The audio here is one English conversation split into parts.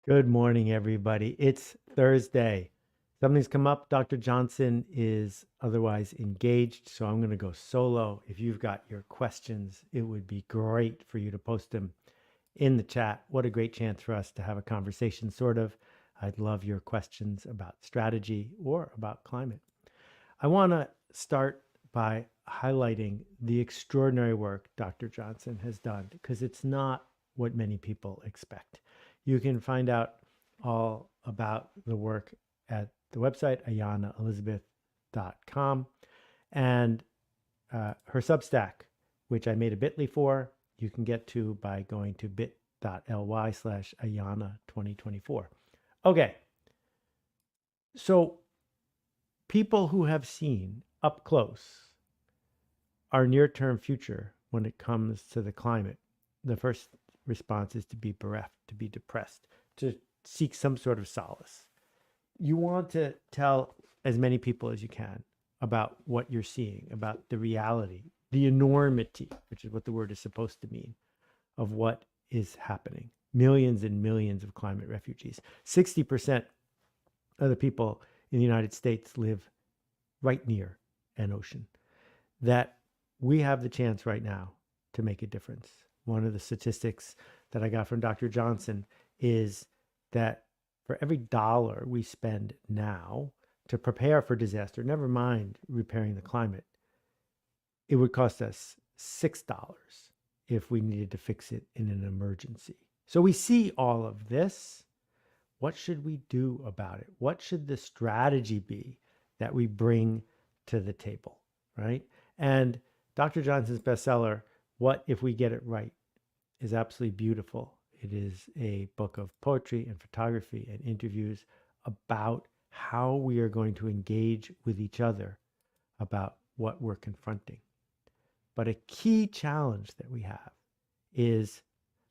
Good morning, everybody. It's Thursday. Something's come up. Dr. Johnson is otherwise engaged, so I'm going to go solo. If you've got your questions, it would be great for you to post them in the chat. What a great chance for us to have a conversation, sort of. I'd love your questions about strategy or about climate. I want to start by highlighting the extraordinary work Dr. Johnson has done because it's not what many people expect. You can find out all about the work at the website ayanaelizabeth.com and her Substack, which I made a bit.ly for, you can get to by going to bit.ly/Ayana 2024. Okay, so people who have seen up close our near-term future when it comes to the climate, the first response is to be bereft, to be depressed, to seek some sort of solace. You want to tell as many people as you can about what you're seeing, about the reality, the enormity, which is what the word is supposed to mean, of what is happening. Millions and millions of climate refugees. 60% of the people in the United States live right near an ocean. That we have the chance right now to make a difference. One of the statistics that I got from Dr. Johnson is that for every dollar we spend now to prepare for disaster, never mind repairing the climate, it would cost us $6 if we needed to fix it in an emergency. So we see all of this. What should we do about it? What should the strategy be that we bring to the table, right? And Dr. Johnson's bestseller, What If We Get It Right, is absolutely beautiful. It is a book of poetry and photography and interviews about how we are going to engage with each other about what we're confronting. But a key challenge that we have is,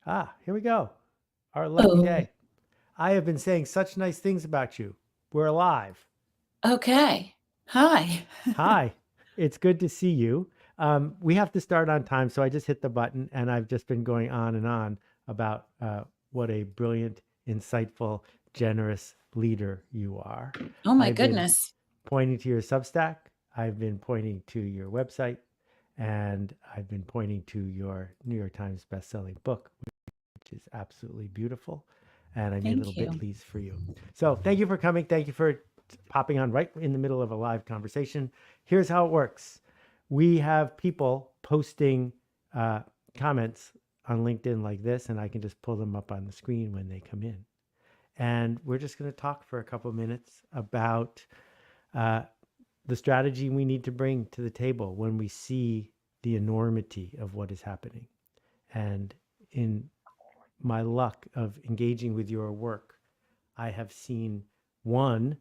here we go, our lucky Oh, day. I have been saying such nice things about you. We're alive. okay. Hi. Hi, it's good to see you. We have to start on time, so I just hit the button and I've just been going on and on about what a brilliant, insightful, generous leader you are. Oh my I've been goodness. pointing to your Substack, I've been pointing to your website, and I've been pointing to your New York Times bestselling book, which is absolutely beautiful. And I made little Thank you. bit.lys for you. So thank you for coming. Thank you for popping on right in the middle of a live conversation. Here's how it works. We have people posting uh, comments on LinkedIn like this, and I can just pull them up on the screen when they come in. And we're just going to talk for a couple of minutes about uh, the strategy we need to bring to the table when we see the enormity of what is happening. And in my luck of engaging with your work, I have seen one,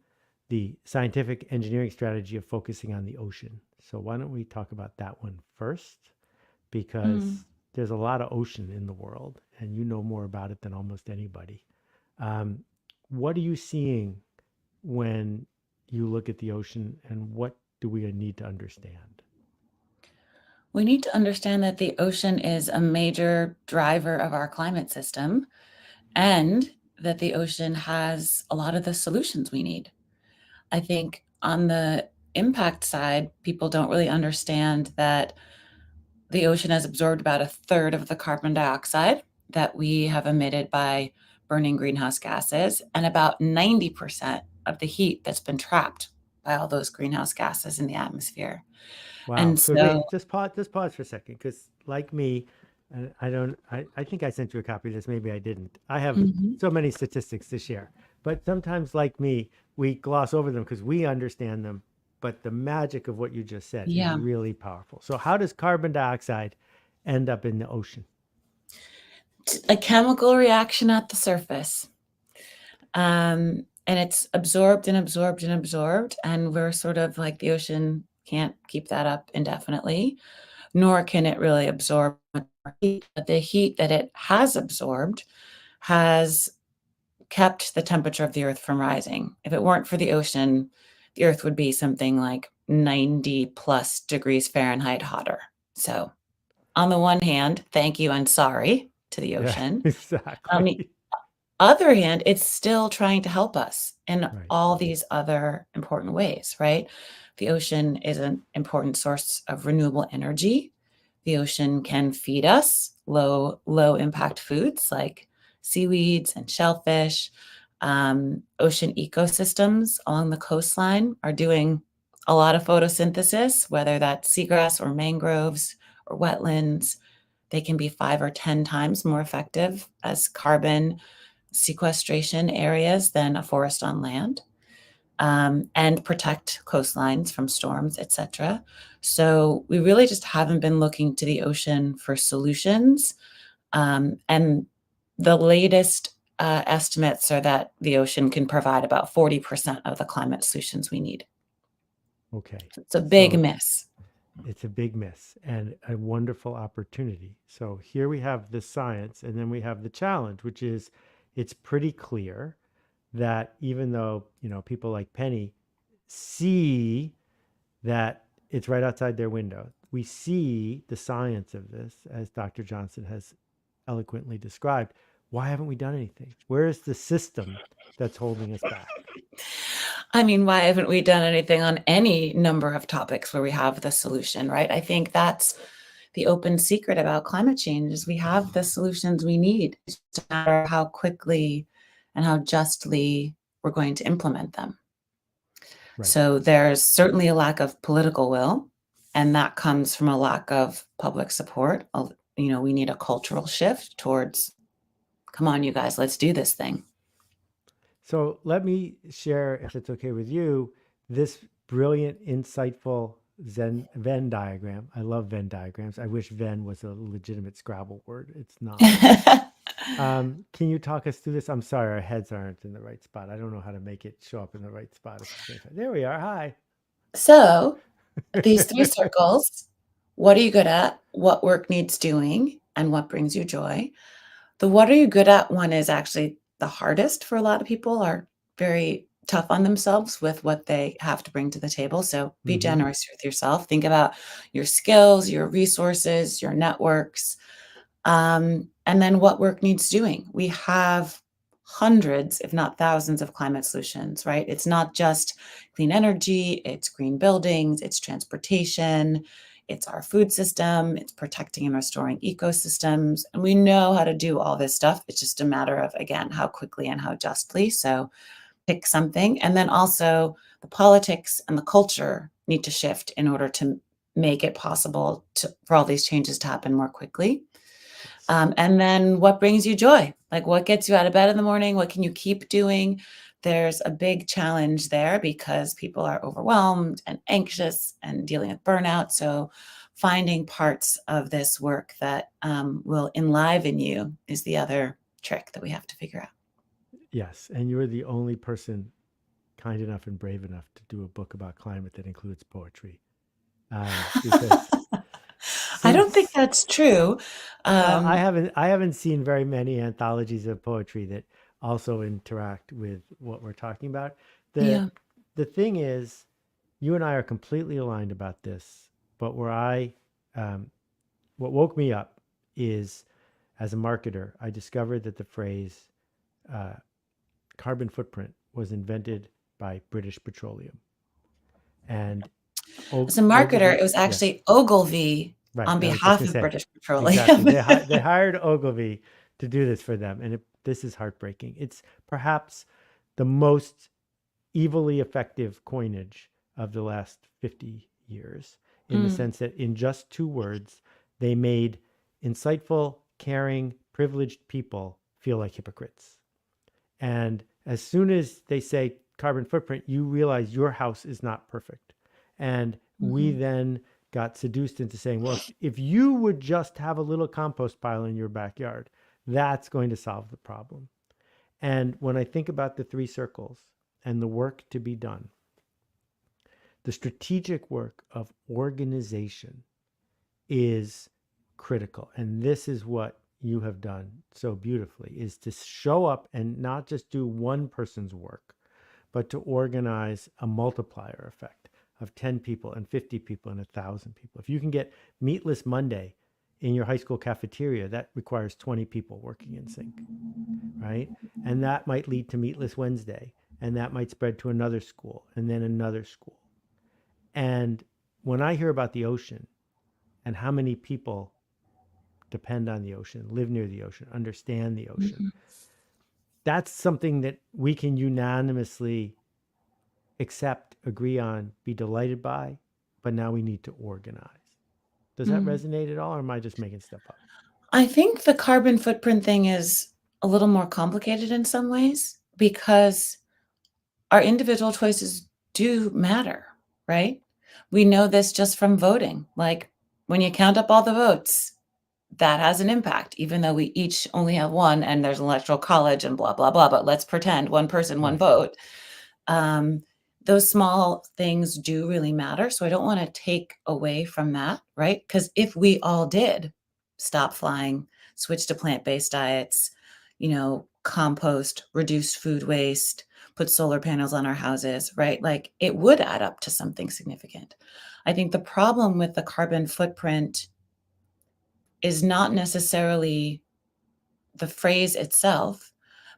the scientific engineering strategy of focusing on the ocean. So why don't we talk about that one first? Mm. Because there's a lot of ocean in the world, and you know more about it than almost anybody. Um, what are you seeing when you look at the ocean, and what do we need to understand? We need to understand that the ocean is a major driver of our climate system and that the ocean has a lot of the solutions we need. I think on the impact side, people don't really understand that the ocean has absorbed about a third of the carbon dioxide that we have emitted by burning greenhouse gases, and about 90% of the heat that's been trapped by all those greenhouse gases in the atmosphere. Wow. And So so wait, just pause for a second, because like me, I think I sent you a copy of this. Maybe I didn't. I have Mhm. so many statistics to share, but sometimes like me, we gloss over them because we understand them. But the magic of what you just said is Yeah, really powerful. So how does carbon dioxide end up in the ocean? a chemical reaction at the surface. And it's absorbed and absorbed and absorbed, and we're sort of like the ocean can't keep that up indefinitely, nor can it really absorb more heat. But the heat that it has absorbed has kept the temperature of the earth from rising. If it weren't for the ocean, the earth would be something like 90 plus degrees Fahrenheit hotter. So, on the one hand, thank you and sorry to the Yeah, ocean. On the exactly. other hand, it's still trying to help us in Right. all these other important ways, right? The ocean is an important source of renewable energy. The ocean can feed us low impact foods like seaweeds and shellfish. Ocean ecosystems along the coastline are doing a lot of photosynthesis, whether that's seagrass or mangroves or wetlands. They can be 5 or 10 times more effective as carbon sequestration areas than a forest on land, and protect coastlines from storms, etc. So we really just haven't been looking to the ocean for solutions. And the latest estimates are that the ocean can provide about 40% of the climate solutions we need. Okay. It's a big So miss. it's a big miss and a wonderful opportunity. So here we have the science, and then we have the challenge, which is it's pretty clear that even though, people like Penny see that it's right outside their window, we see the science of this, as Dr. Johnson has eloquently described. Why haven't we done anything? Where is the system that's holding us back? I mean, why haven't we done anything on any number of topics where we have the solution, right? I think that's the open secret about climate change is we have the solutions we need. It's just a matter of how quickly and how justly we're going to implement them. Right. So there's certainly a lack of political will, and that comes from a lack of public support. We need a cultural shift towards, come on, you guys, let's do this thing. So let me share, if it's okay with you, this brilliant, insightful Venn diagram. I love Venn diagrams. I wish Venn was a legitimate Scrabble word. It's not. Can you talk us through this? I'm sorry, our heads aren't in the right spot. I don't know how to make it show up in the right spot at the same time. There we are. Hi. So these three circles, what are you good at? What work needs doing? And what brings you joy? The what are you good at one is actually the hardest for a lot of people, are very tough on themselves with what they have to bring to the table. So be Mm-hmm. generous with yourself. Think about your skills, your resources, your networks, and then what work needs doing. We have hundreds, if not thousands, of climate solutions, right? It's not just clean energy, it's green buildings, it's transportation, it's our food system, it's protecting and restoring ecosystems. And we know how to do all this stuff. It's just a matter of, again, how quickly and how justly. So pick something. And then also the politics and the culture need to shift in order to make it possible for all these changes to happen more quickly. Yes. And then what brings you joy? Like what gets you out of bed in the morning? What can you keep doing? There's a big challenge there because people are overwhelmed and anxious and dealing with burnout. So finding parts of this work that will enliven you is the other trick that we have to figure out. Yes. And you're the only person kind enough and brave enough to do a book about climate that includes poetry. Because I don't think since that's true. well, I Um, haven't I haven't seen very many anthologies of poetry that also interact with what we're talking about. The yeah. the thing is, you and I are completely aligned about this, but um, what woke me up is, as a marketer, I discovered that the phrase uh, carbon footprint was invented by British Petroleum. And As a marketer, Ogilvy, it was yes, actually Ogilvy right. on I was just behalf gonna of say British exactly. Petroleum. They hired Ogilvy to do this for them, and this is heartbreaking. It's perhaps the most evilly effective coinage of the last 50 years, in the Mm, sense that in just 2 words, they made insightful, caring, privileged people feel like hypocrites. And as soon as they say carbon footprint, you realize your house is not perfect. And we mhm. then got seduced into saying, well, if you would just have a little compost pile in your backyard, that's going to solve the problem. And when I think about the three circles and the work to be done, the strategic work of organization is critical. And this is what you have done so beautifully, is to show up and not just do one person's work, but to organize a multiplier effect of 10 people and 50 people and 1,000 people. If you can get Meatless Monday in your high school cafeteria, that requires 20 people working in sync, right? And that might lead to Meatless Wednesday, and that might spread to another school and then another school. And when I hear about the ocean and how many people depend on the ocean, live near the ocean, understand the ocean, Mhm. that's something that we can unanimously accept, agree on, be delighted by, but now we need to organize. Does that Mm. resonate at all, or am I just making stuff up? I think the carbon footprint thing is a little more complicated in some ways because our individual choices do matter, right? We know this just from voting. Like when you count up all the votes, that has an impact, even though we each only have one and there's an electoral college and blah, blah, blah. But let's pretend one person, one Right. vote. Um, those small things do really matter. So I don't want to take away from that, right? Because if we all did stop flying, switch to plant-based diets, compost, reduce food waste, put solar panels on our houses, right? Like it would add up to something significant. I think the problem with the carbon footprint is not necessarily the phrase itself,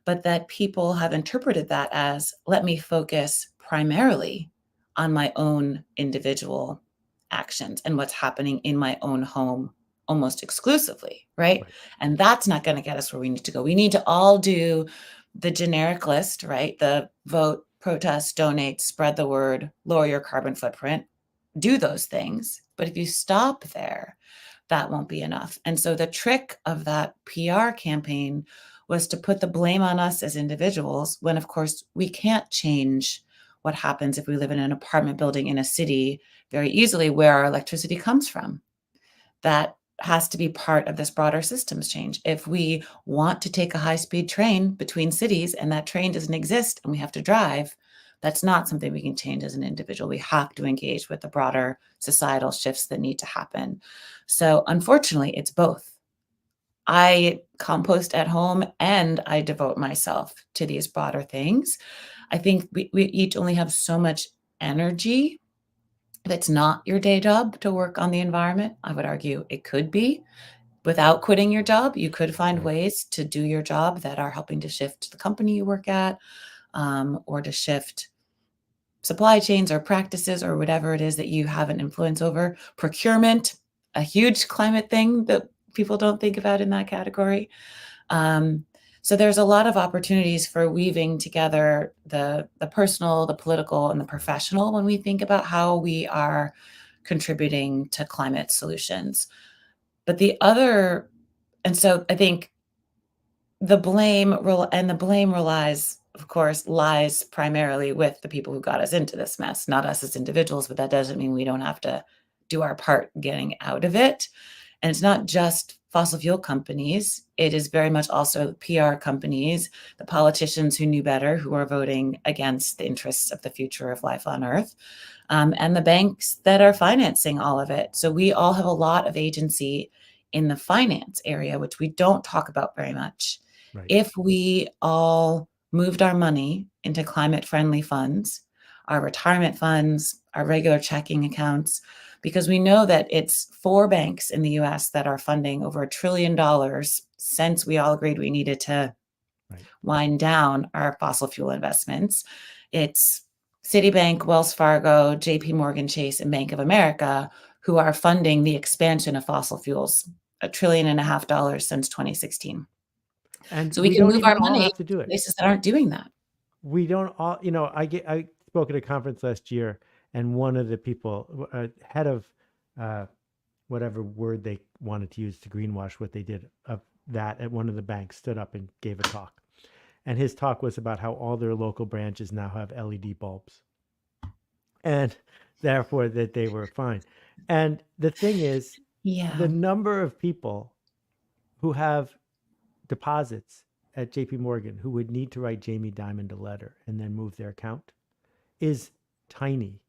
but that people have interpreted that as let me focus primarily on my own individual actions and what's happening in my own home almost exclusively, right? Right. And that's not going to get us where we need to go. We need to all do the generic list, right? The vote, protest, donate, spread the word, lower your carbon footprint, do those things. But if you stop there, that won't be enough. And so the trick of that PR campaign was to put the blame on us as individuals when, of course, we can't change what happens if we live in an apartment building in a city very easily where our electricity comes from. That has to be part of this broader systems change. If we want to take a high-speed train between cities and that train doesn't exist and we have to drive, that's not something we can change as an individual. We have to engage with the broader societal shifts that need to happen. So unfortunately, it's both. I compost at home and I devote myself to these broader things. I think we each only have so much energy. If it's not your day job to work on the environment, I would argue it could be. Without quitting your job, you could find Right. ways to do your job that are helping to shift the company you work at, or to shift supply chains or practices or whatever it is that you have an influence over. Procurement, a huge climate thing that people don't think about in that category. Um, so there's a lot of opportunities for weaving together the personal, the political, and the professional when we think about how we are contributing to climate solutions. But and so I think the blame relies, of course, lies primarily with the people who got us into this mess, not us as individuals, but that doesn't mean we don't have to do our part getting out of it. And it's not just fossil fuel companies. It is very much also PR companies, the politicians who knew better, who are voting against the interests of the future of life on Earth, and the banks that are financing all of it. So we all have a lot of agency in the finance area, which we don't talk about very much. Right. If we all moved our money into climate friendly funds, our retirement funds, our regular checking accounts, because we know that it's 4 banks in the US that are funding over $1 trillion since we all agreed we needed to Right. wind down our fossil fuel investments. It's Citibank, Wells Fargo, JP Morgan Chase, and Bank of America who are funding the expansion of fossil fuels, $1.5 trillion since 2016. And So we we can don't move our even all money have to do to it. places that aren't doing that. We don't all, I spoke at a conference last year, and one of the people, head of uh, whatever word they wanted to use to greenwash what they did of that at one of the banks, stood up and gave a talk. And his talk was about how all their local branches now have LED bulbs, and therefore that they were fine. And the thing is, the Yeah. number of people who have deposits at JP Morgan who would need to write Jamie Dimon a letter and then move their account is tiny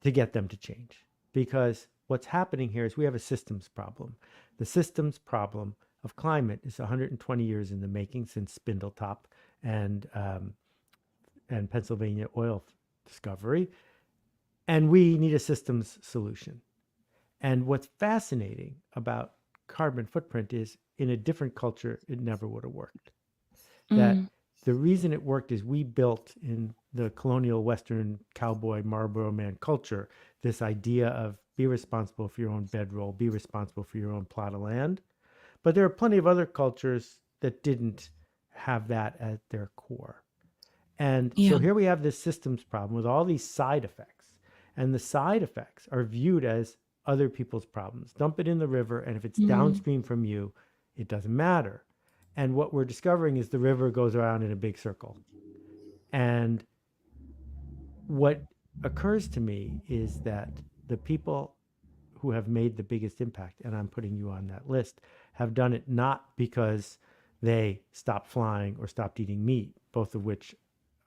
to get them to change. Because what's happening here is we have a systems problem. The systems problem of climate is 120 years in the making since Spindletop and and Pennsylvania oil discovery, and we need a systems solution. And what's fascinating about carbon footprint is in a different culture, it never would have worked. That Mm, the reason it worked is we built in the colonial Western cowboy Marlboro man culture this idea of be responsible for your own bedroll, be responsible for your own plot of land. But there are plenty of other cultures that didn't have that at their core. And so yeah. here we have this systems problem with all these side effects. And the side effects are viewed as other people's problems. Dump it in the river, and if it's Mm, downstream from you, it doesn't matter. And what we're discovering is the river goes around in a big circle. And what occurs to me is that the people who have made the biggest impact, and I'm putting you on that list, have done it not because they stopped flying or stopped eating meat, both of which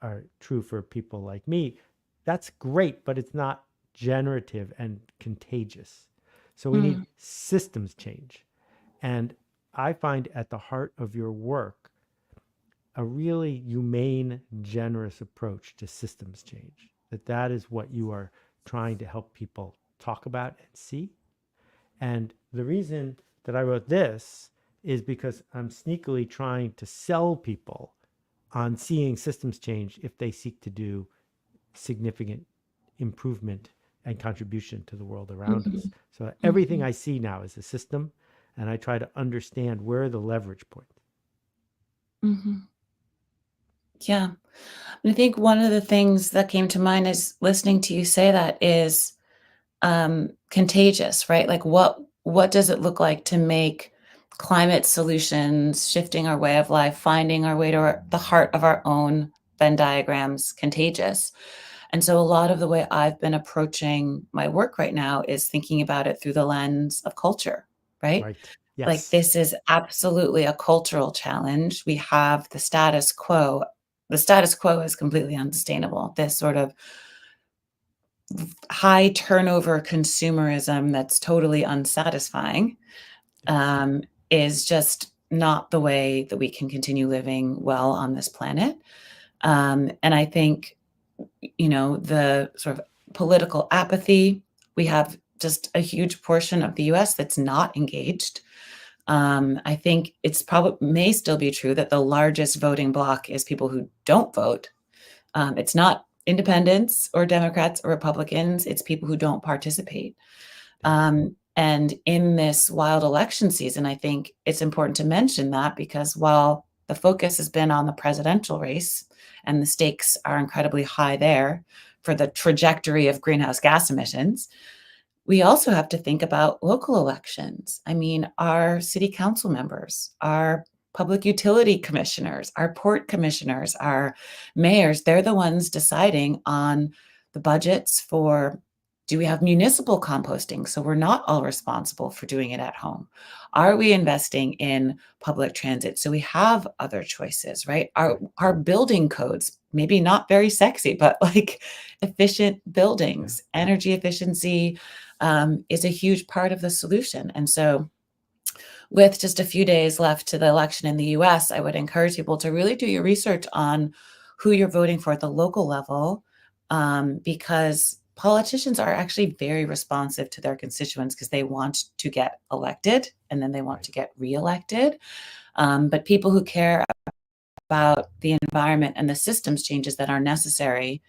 are true for people like me. That's great, but it's not generative and contagious. So we need mm, systems change. And I find at the heart of your work a really humane, generous approach to systems change. That is what you are trying to help people talk about and see. And the reason that I wrote this is because I'm sneakily trying to sell people on seeing systems change if they seek to do significant improvement and contribution to the world around us. mhm, So everything mhm, I see now is a system, and I try to understand where are the leverage points. mhm. Yeah. And I think one of the things that came to mind is listening to you say that is contagious, right? Like what does it look like to make climate solutions, shifting our way of life, finding our way to the heart of our own Venn diagrams contagious? And so a lot of the way I've been approaching my work right now is thinking about it through the lens of culture, right? Right. Like Yes. this is absolutely a cultural challenge. We have the status quo. The status quo is completely unsustainable. This sort of high turnover consumerism that's totally unsatisfying Yes. is just not the way that we can continue living well on this planet. And I think, the sort of political apathy, we have just a huge portion of the US that's not engaged. I think it's probably may still be true that the largest voting bloc is people who don't vote. It's not independents or Democrats or Republicans, it's people who don't participate. Yes. And in this wild election season, I think it's important to mention that because while the focus has been on the presidential race and the stakes are incredibly high there for the trajectory of greenhouse gas emissions, we also have to think about local elections. I mean, our city council members, our public utility commissioners, our port commissioners, our mayors, they're the ones deciding on the budgets for do we have municipal composting so we're not all responsible for doing it at home? Are we investing in public transit so we have other choices, right? Our Right. our building codes, maybe not very sexy, but like efficient Yeah. buildings, energy efficiency, is a huge part of the solution. And so, with just a few days left to the election in the US, I would encourage people to really do your research on who you're voting for at the local level, because politicians are actually very responsive to their constituents because they want to get elected and then they want Right. to get reelected. But people who care about the environment and the systems changes that are necessary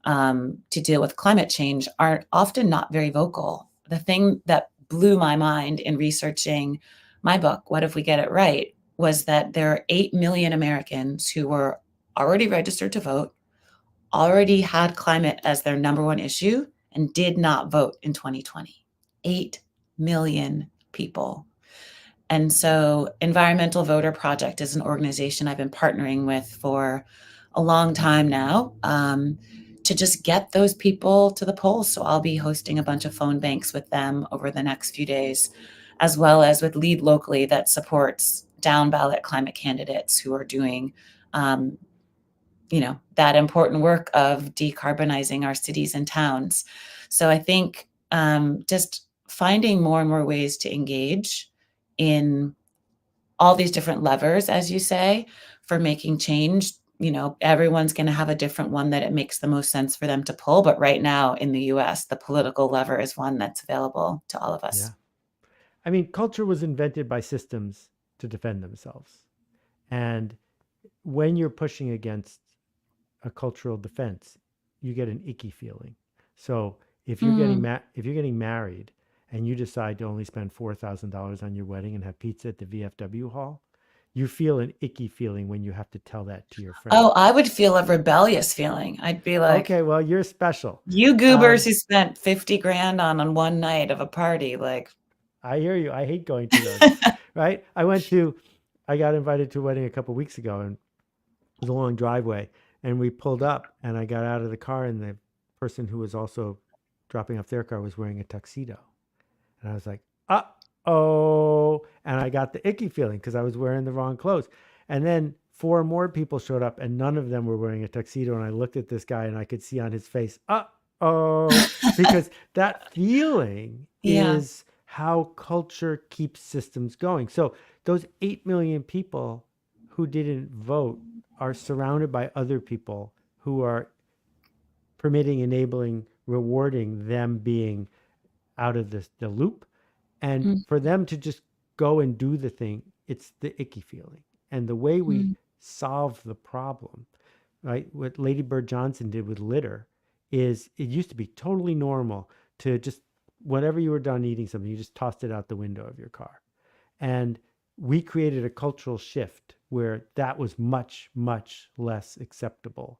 to deal with climate change are often not very vocal. The thing that blew my mind in researching my book, What If We Get It Right, was that there are 8 million Americans who were already registered to vote, already had climate as their number one issue, and did not vote in 2020. 8 million people. And so, Environmental Voter Project is an organization I've been partnering with for a long time now, to just get those people to the polls. So, I'll be hosting a bunch of phone banks with them over the next few days, as well as with Lead Locally that supports down ballot climate candidates who are doing, um, that important work of decarbonizing our cities and towns. So, I think just finding more and more ways to engage in all these different levers, as you say, for making change everyone's going to have a different one that it makes the most sense for them to pull. But right now in the US, the political lever is one that's available to all of Yeah. us. I mean, culture was invented by systems to defend themselves. And when you're pushing against a cultural defense, you get an icky feeling. So Mm. if you're getting married and you decide to only spend $4,000 on your wedding and have pizza at the VFW hall, you feel an icky feeling when you have to tell that to your Oh, friend. I would feel a rebellious feeling. I'd be like, Okay, well, you're special. you goobers Um, who spent 50 grand on one night of a party, like, I hear you. I hate going to those. Right? I got invited to a wedding a couple weeks ago, and it was a long driveway, and we pulled up, and I got out of the car, and the person who was also dropping off their car was wearing a tuxedo, and I was like, uh oh, and I got the icky feeling because I was wearing the wrong clothes, and then four more people showed up, and none of them were wearing a tuxedo, and I looked at this guy, and I could see on his face, oh, because that feeling yeah. is how culture keeps systems going. So those 8 million people who didn't vote are surrounded by other people who are permitting, enabling, rewarding them being out of the loop. And for them to just go and do the thing, it's the icky feeling. And the way we Mhm. solve the problem, right? What Lady Bird Johnson did with litter is it used to be totally normal to just, whenever you were done eating something, you just tossed it out the window of your car. And we created a cultural shift where that was much, much less acceptable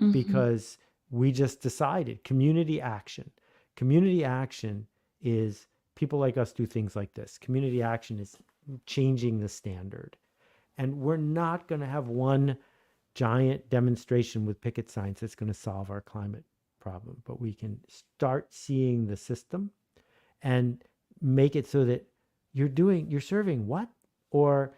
Mhm. because we just decided community action. Community action is people like us do things like this. Community action is changing the standard. And we're not going to have one giant demonstration with picket signs that's going to solve our climate problem, but we can start seeing the system and make it so that you're serving what? Or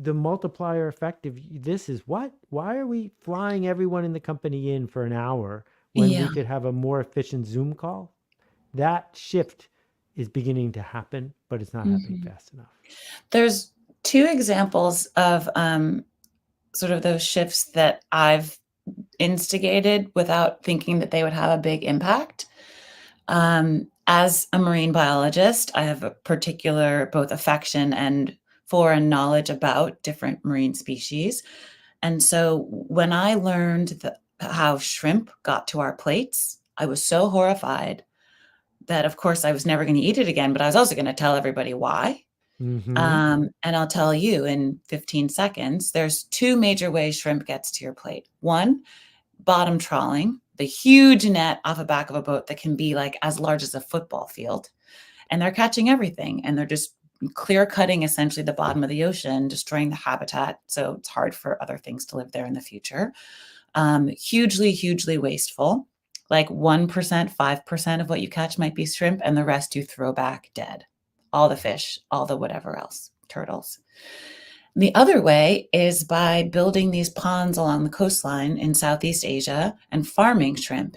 the multiplier effect of this is what? Why are we flying everyone in the company in for an hour when we Yeah. could have a more efficient Zoom call? That shift is beginning to happen, but it's not happening Mhm. fast enough. There's two examples of sort of those shifts that I've instigated without thinking that they would have a big impact. As a marine biologist, I have a particular both affection and foreign knowledge about different marine species. And so when I learned how shrimp got to our plates, I was so horrified that, of course, I was never going to eat it again, but I was also going to tell everybody why. Mm-hmm. And I'll tell you in 15 seconds, there's two major ways shrimp gets to your plate. One, bottom trawling, the huge net off the back of a boat that can be like as large as a football field. And they're catching everything and they're just clear cutting essentially the bottom of the ocean, destroying the habitat. So it's hard for other things to live there in the future. Hugely, hugely wasteful. Like 1%, 5% of what you catch might be shrimp, and the rest you throw back dead. All the fish, all the whatever else, turtles. The other way is by building these ponds along the coastline in Southeast Asia and farming shrimp,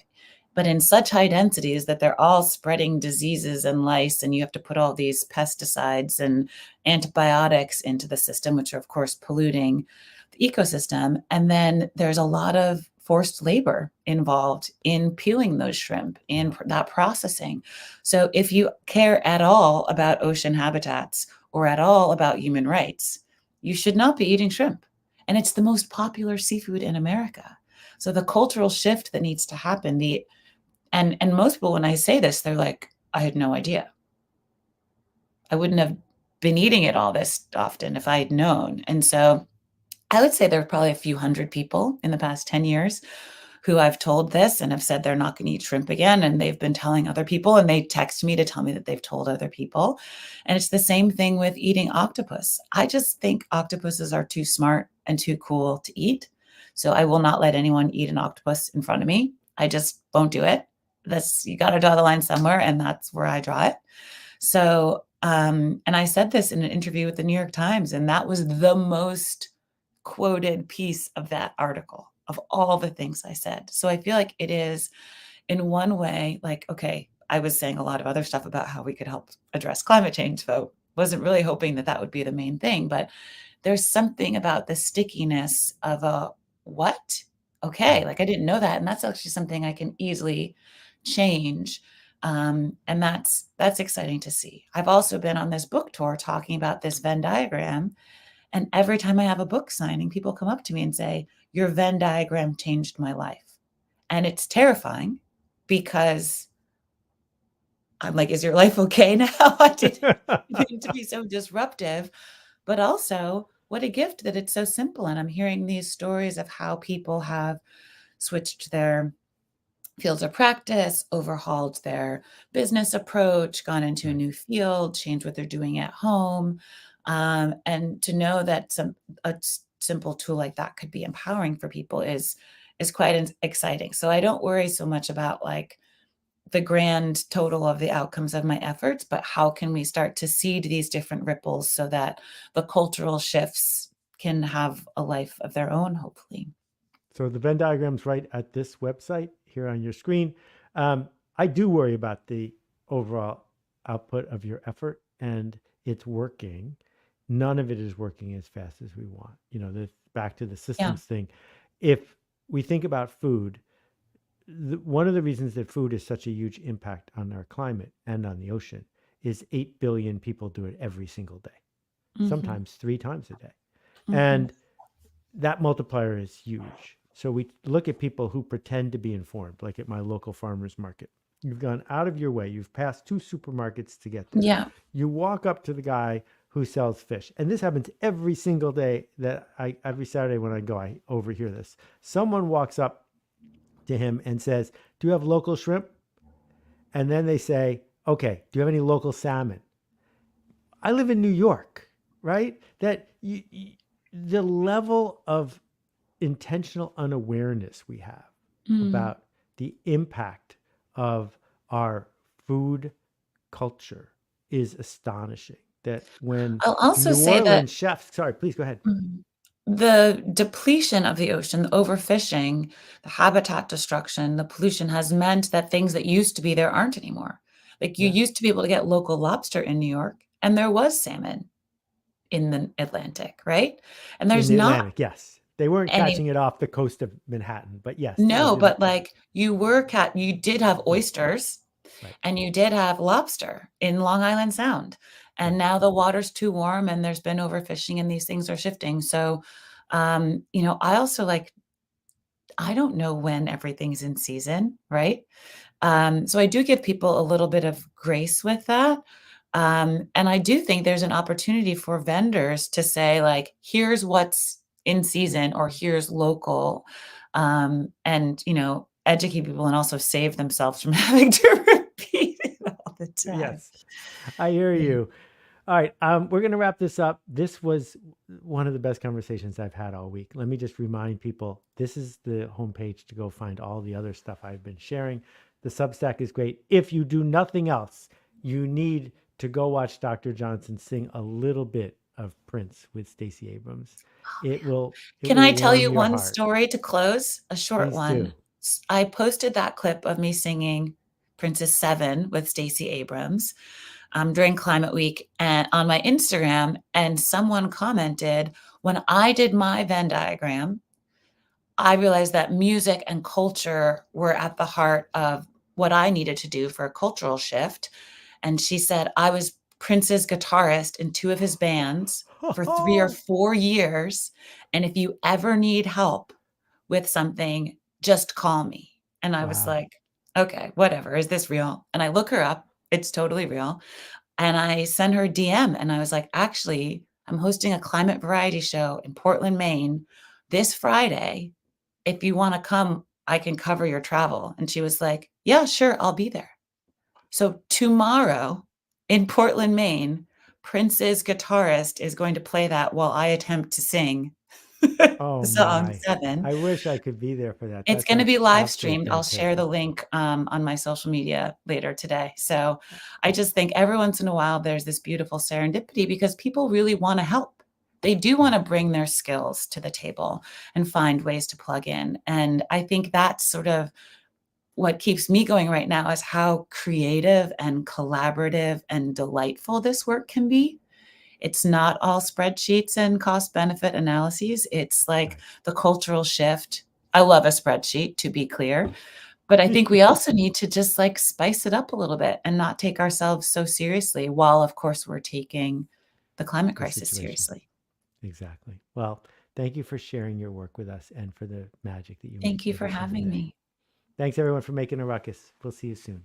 but in such high densities that they're all spreading diseases and lice, and you have to put all these pesticides and antibiotics into the system, which are, of course, polluting the ecosystem. And then there's a lot of forced labor involved in peeling those shrimp, in Yeah. that processing. So if you care at all about ocean habitats or at all about human rights, you should not be eating shrimp. And it's the most popular seafood in America. So the cultural shift that needs to happen, and most people, when I say this, they're like, I had no idea. I wouldn't have been eating it all this often if I had known. And so I would say there are probably a few hundred people in the past 10 years who I've told this and have said they're not going to eat shrimp again. And they've been telling other people, and they text me to tell me that they've told other people. And it's the same thing with eating octopus. I just think octopuses are too smart and too cool to eat. So I will not let anyone eat an octopus in front of me. I just won't do it. That's, you got to draw the line somewhere, and that's where I draw it. So, and I said this in an interview with the New York Times, and that was the most quoted piece of that article of all the things I said. So I feel like it is, in one way, like, okay, I was saying a lot of other stuff about how we could help address climate change, so wasn't really hoping that that would be the main thing. But there's something about the stickiness of a what? Okay, Yeah. like I didn't know that, and that's actually something I can easily change. And that's exciting to see. I've also been on this book tour talking about this Venn diagram, and every time I have a book signing, people come up to me and say, "Your Venn diagram changed my life." And it's terrifying because I'm like, "Is your life okay now?" I didn't mean to be so disruptive, but also what a gift that it's so simple. And I'm hearing these stories of how people have switched their fields of practice, overhauled their business approach, gone into a Right. new field, changed what they're doing at home. And to know that simple tool like that could be empowering for people is quite exciting. So I don't worry so much about like the grand total of the outcomes of my efforts, but how can we start to seed these different ripples so that the cultural shifts can have a life of their own, hopefully. So the Venn diagram's right at this website here on your screen. I do worry about the overall output of your effort, and it's working. None of it is working as fast as we want. Back to the Yeah. systems thing. If we think about food, one of the reasons that food is such a huge impact on our climate and on the ocean is 8 billion people do it every single day, Hmm. sometimes 3 times a day. Hmm. And that multiplier is huge. So we look at people who pretend to be informed, like at my local farmer's market. You've gone out of your way, you've passed 2 supermarkets to get there. Yeah. You walk up to the guy who sells fish. And this happens every single day every Saturday when I go, I overhear this. Someone walks up to him and says, "Do you have local shrimp?" And then they say, "Okay, do you have any local salmon?" I live in New York, right? The level of intentional unawareness we have Mm. about the impact of our food culture is astonishing. That when I'll also New say that Orleans chefs, sorry, please go ahead. the depletion of the ocean, the overfishing, the habitat destruction, the pollution has meant that things that used to be there aren't anymore. Like you Yeah, used to be able to get local lobster in New York, and there was salmon in the Atlantic, right? And in there's the not Atlantic, yes. They weren't any. catching it off the coast of Manhattan, but yes, it was No, in, but like you did have right, oysters right, and you did have lobster in Long Island Sound. And right. now the water's too warm and there's been overfishing and these things are shifting. So, I also like, I don't know when everything's in season, right? So I do give people a little bit of grace with that. And I do think there's an opportunity for vendors to say, like, here's what's in season or here's local, and, educate people and also save themselves from having to repeat it all the time. Yes, I hear Yeah. you. All right, we're going to wrap this up. This was one of the best conversations I've had all week. Let me just remind people this is the homepage to go find all the other stuff I've been sharing. The Substack is great. If you do nothing else, you need to go watch Dr. Johnson sing a little bit of Prince with Stacey Abrams. It Can will I tell warm you your one heart. story to close? A short Please one. do. I posted that clip of me singing Princess Seven with Stacey Abrams during Climate Week and on my Instagram, and someone commented, when I did my Venn diagram, I realized that music and culture were at the heart of what I needed to do for a cultural shift. And she said, I was Prince's guitarist in two of his bands for 3 or 4 years. And if you ever need help with something, just call me. And I was Wow. like, okay, whatever. Is this real? And I look her up. It's totally real. And I sent her a DM and I was like, actually, I'm hosting a climate variety show in Portland, Maine this Friday. If you want to come, I can cover your travel. And she was like, yeah, sure, I'll be there. So tomorrow in Portland, Maine, Prince's guitarist is going to play that while I attempt to sing Oh song my. 7. I wish I could be there for that. It's That gonna sounds be live absolutely streamed. I'll share the fantastic. link, on my social media later today. So, I just think every once in a while, there's this beautiful serendipity because people really wanna help. They do Yeah. wanna bring their skills to the table and find ways to plug in, and I think that's sort of what keeps me going right now is how creative and collaborative and delightful this work can be. It's not all spreadsheets and cost benefit analyses. It's like Right. the cultural shift. I love a spreadsheet, to be clear, but I think we also need to just like spice it up a little bit and not take ourselves so seriously while, of course, we're taking the climate The crisis situation. seriously. Exactly. Well, thank you for sharing your work with us and for the magic that you make Thank you for every single having day. me. Thanks everyone for making a ruckus. We'll see you soon.